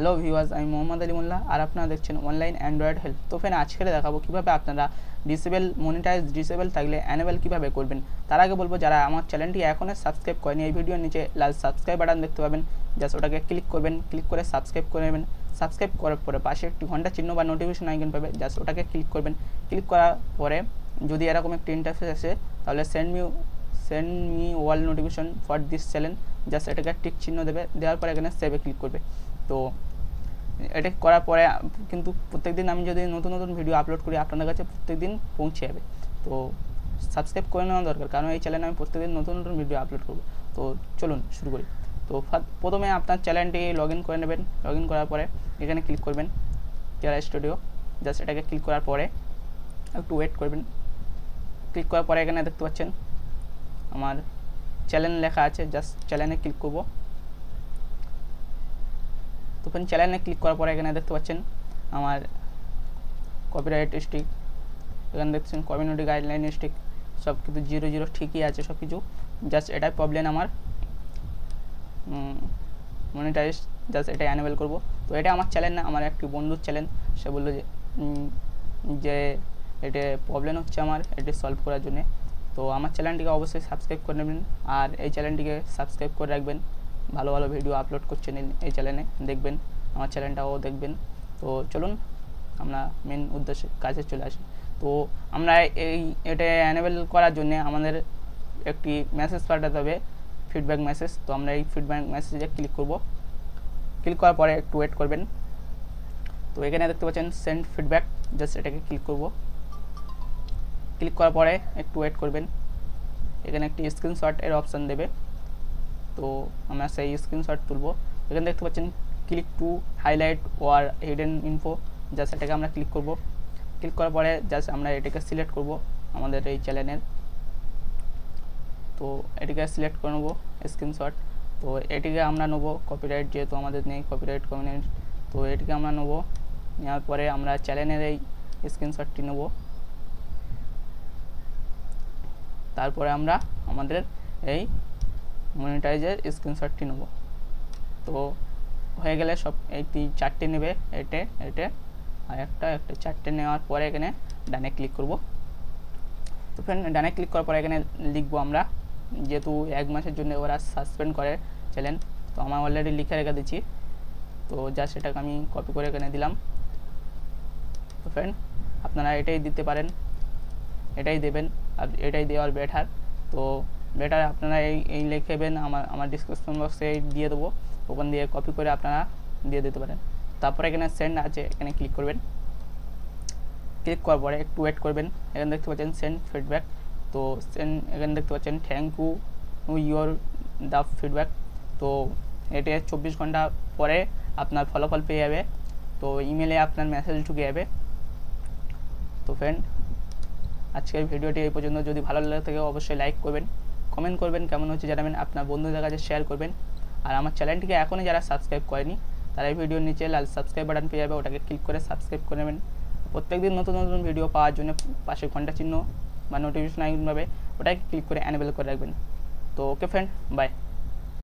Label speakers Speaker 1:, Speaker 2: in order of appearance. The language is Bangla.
Speaker 1: হ্যালো ভিউয়ার্স, আমি মোহাম্মদ আলী মোল্লা আর আপনারা দেখছেন অনলাইন অ্যান্ড্রয়েড হেল্প। তো ফ্রেন্ড, আজকে দেখাবো কীভাবে আপনারা মনিটাইজ ডিসেবল থাকলে অ্যানেবল কীভাবে করবেন। তার আগে বলবো, যারা আমার চ্যানেলটি এখনও সাবস্ক্রাইব করেনি, এই ভিডিওর নিচে লাল সাবস্ক্রাইব বাটন দেখতে পাবেন, জাস্ট ওটাকে ক্লিক করবেন। ক্লিক করে সাবস্ক্রাইব করে নেবেন। সাবস্ক্রাইব করার পরে পাশে একটি ঘন্টা চিহ্ন বা নোটিফিকেশন আইকন পাবে, জাস্ট ওটাকে ক্লিক করবেন। ক্লিক করার পরে যদি এরকম একটি ইন্টারফেস আসে, তাহলে send me wall notification for this channel, just এটাকে টিক চিহ্ন দেবে। দেওয়ার পরে এখানে সেভে ক্লিক করবে। তো এটা করার পরে কিন্তু প্রত্যেকদিন আমি যদি নতুন নতুন ভিডিও আপলোড করি, আপনাদের কাছে প্রত্যেকদিন পৌঁছে যাবে। তো সাবস্ক্রাইব করে নেওয়া দরকার, কারণ এই চ্যানেলে আমি প্রত্যেকদিন নতুন নতুন ভিডিও আপলোড করব। তো চলুন শুরু করি। তো প্রথমে আপনার চ্যানেলটি লগ ইন করে নেবেন। লগ ইন করার পরে এখানে ক্লিক করবেন কেরা স্টুডিও, জাস্ট এটাকে ক্লিক করার পরে একটু ওয়েট করবেন। ক্লিক করার পরে এখানে দেখতে পাচ্ছেন আমার চ্যানেল লেখা আছে, জাস্ট চ্যানেলে ক্লিক করব। তো ফ্রেন্ড, চ্যানেলে ক্লিক করার পরে এখানে দেখতে পাচ্ছেন আমার কপিরাইট স্ট্রিক, এখানে দেখছেন কমিউনিটি গাইডলাইন স্ট্রিক, সব কিছু 0 ঠিকই আছে সব কিছু। জাস্ট এটাই প্রবলেম আমার মনিটাইজ, জাস্ট এটাই অ্যানেবল করব। তো এটা আমার চ্যানেল না, আমার একটি বন্ধুর চ্যানেল। সে বললো যে এটা প্রবলেম হচ্ছে আমার, এটি সলভ করার জন্যে। তো আমার চ্যানেলটিকে অবশ্যই সাবস্ক্রাইব করে নেবেন, আর এই চ্যানেলটিকে সাবস্ক্রাইব করে রাখবেন। ভালো ভালো ভিডিও আপলোড করছেন এই চ্যানেলে, দেখবেন, আমার চ্যানেলটাও দেখবেন। তো চলুন আমরা মেন উদ্দেশ্যে কাজে চলে আসি। তো আমরা এটা অ্যানেবল করার জন্য আমাদের একটি মেসেজ পাঠাতে হবে, ফিডব্যাক মেসেজ। তো আমরা এই ফিডব্যাক মেসেজে ক্লিক করব। ক্লিক করার পরে একটু ওয়েট করবেন। তো এখানে দেখতে পাচ্ছেন সেন্ড ফিডব্যাক, জাস্ট এটাকে ক্লিক করব। ক্লিক করার পরে একটু ওয়েট করবেন। এখানে একটি স্ক্রিনশট এর অপশান দেবে, তো আমরা সেই স্ক্রিনশট তুলব। এখানে দেখতে পাচ্ছেন click to highlight your hidden info, just এটাকে আমরা ক্লিক করব। ক্লিক করার পরে জাস্ট আমরা এটাকে সিলেক্ট করব আমাদের এই চ্যানেলের। তো এটিকে সিলেক্ট করে নেব স্ক্রিনশট। তো এটিকে আমরা নেব কপিরাইট, যেহেতু আমাদের নেই কপিরাইট কমিউনিটি। তো এটিকে আমরা নেব, নেওয়ার পরে আমরা চ্যানেলের এই স্ক্রিনশটটি নেব। তারপরে আমরা আমাদের এই মনিটাইজের স্ক্রিনশটটি নেব। তো হয়ে গেলে সব এই 4টে নেবে, এটে আর একটা 4টে নেওয়ার পরে এখানে ডানে ক্লিক করব। তো ফ্রেন্ড, ডানে ক্লিক করার পরে এখানে লিখবো আমরা, যেহেতু 1 মাসের জন্য ওরা সাসপেন্ড করে চ্যানেল, তো আমার অলরেডি লিখে রেখে দিচ্ছি। তো জাস্ট এটাকে আমি কপি করে এখানে দিলাম। তো ফ্রেন্ড, আপনারা এটাই দিতে পারেন, এটাই দেবেন, আর এটাই দেওয়ার বেটার। তো বেটার আপনারা এই লিখবেন, আমার ডিসক্রিপশন বক্সে দিয়ে দেবো, ওখান দিয়ে কপি করে আপনারা দিয়ে দিতে পারেন। তারপরে এখানে সেন্ড আছে, এখানে ক্লিক করবেন। ক্লিক করার পরে একটু ওয়েট করবেন। এখানে দেখতে পাচ্ছেন সেন্ড ফিডব্যাক। তো এখানে দেখতে পাচ্ছেন thank you your the feedback. তো এটা 24 ঘন্টা পরে আপনার ফলাফল পেয়ে যাবে। তো ইমেলে আপনার মেসেজ ঢুকে যাবে। তো ফ্রেন্ড, আজকের ভিডিওটি এই পর্যন্ত। যদি ভালো লাগে থাকে অবশ্যই লাইক করবেন, কমেন্ট করবেন, কেমন হচ্ছে জানাবেন, আপনার বন্ধুদের কাছে শেয়ার করবেন। আর আমার চ্যানেলটিকে এখনই যারা সাবস্ক্রাইব করেনি, তারা এই ভিডিওর নিচে লাল সাবস্ক্রাইব বাটন পেয়ে যাবে, ওটাকে ক্লিক করে সাবস্ক্রাইব করে নেবেন। প্রত্যেকদিন নতুন নতুন ভিডিও পাওয়ার জন্য পাশে ঘন্টা চিহ্ন বা নোটিফিকেশন আইকন পাবে, ওটাকে ক্লিক করে অ্যানেবল করে রাখবেন। তো ওকে ফ্রেন্ড, বাই।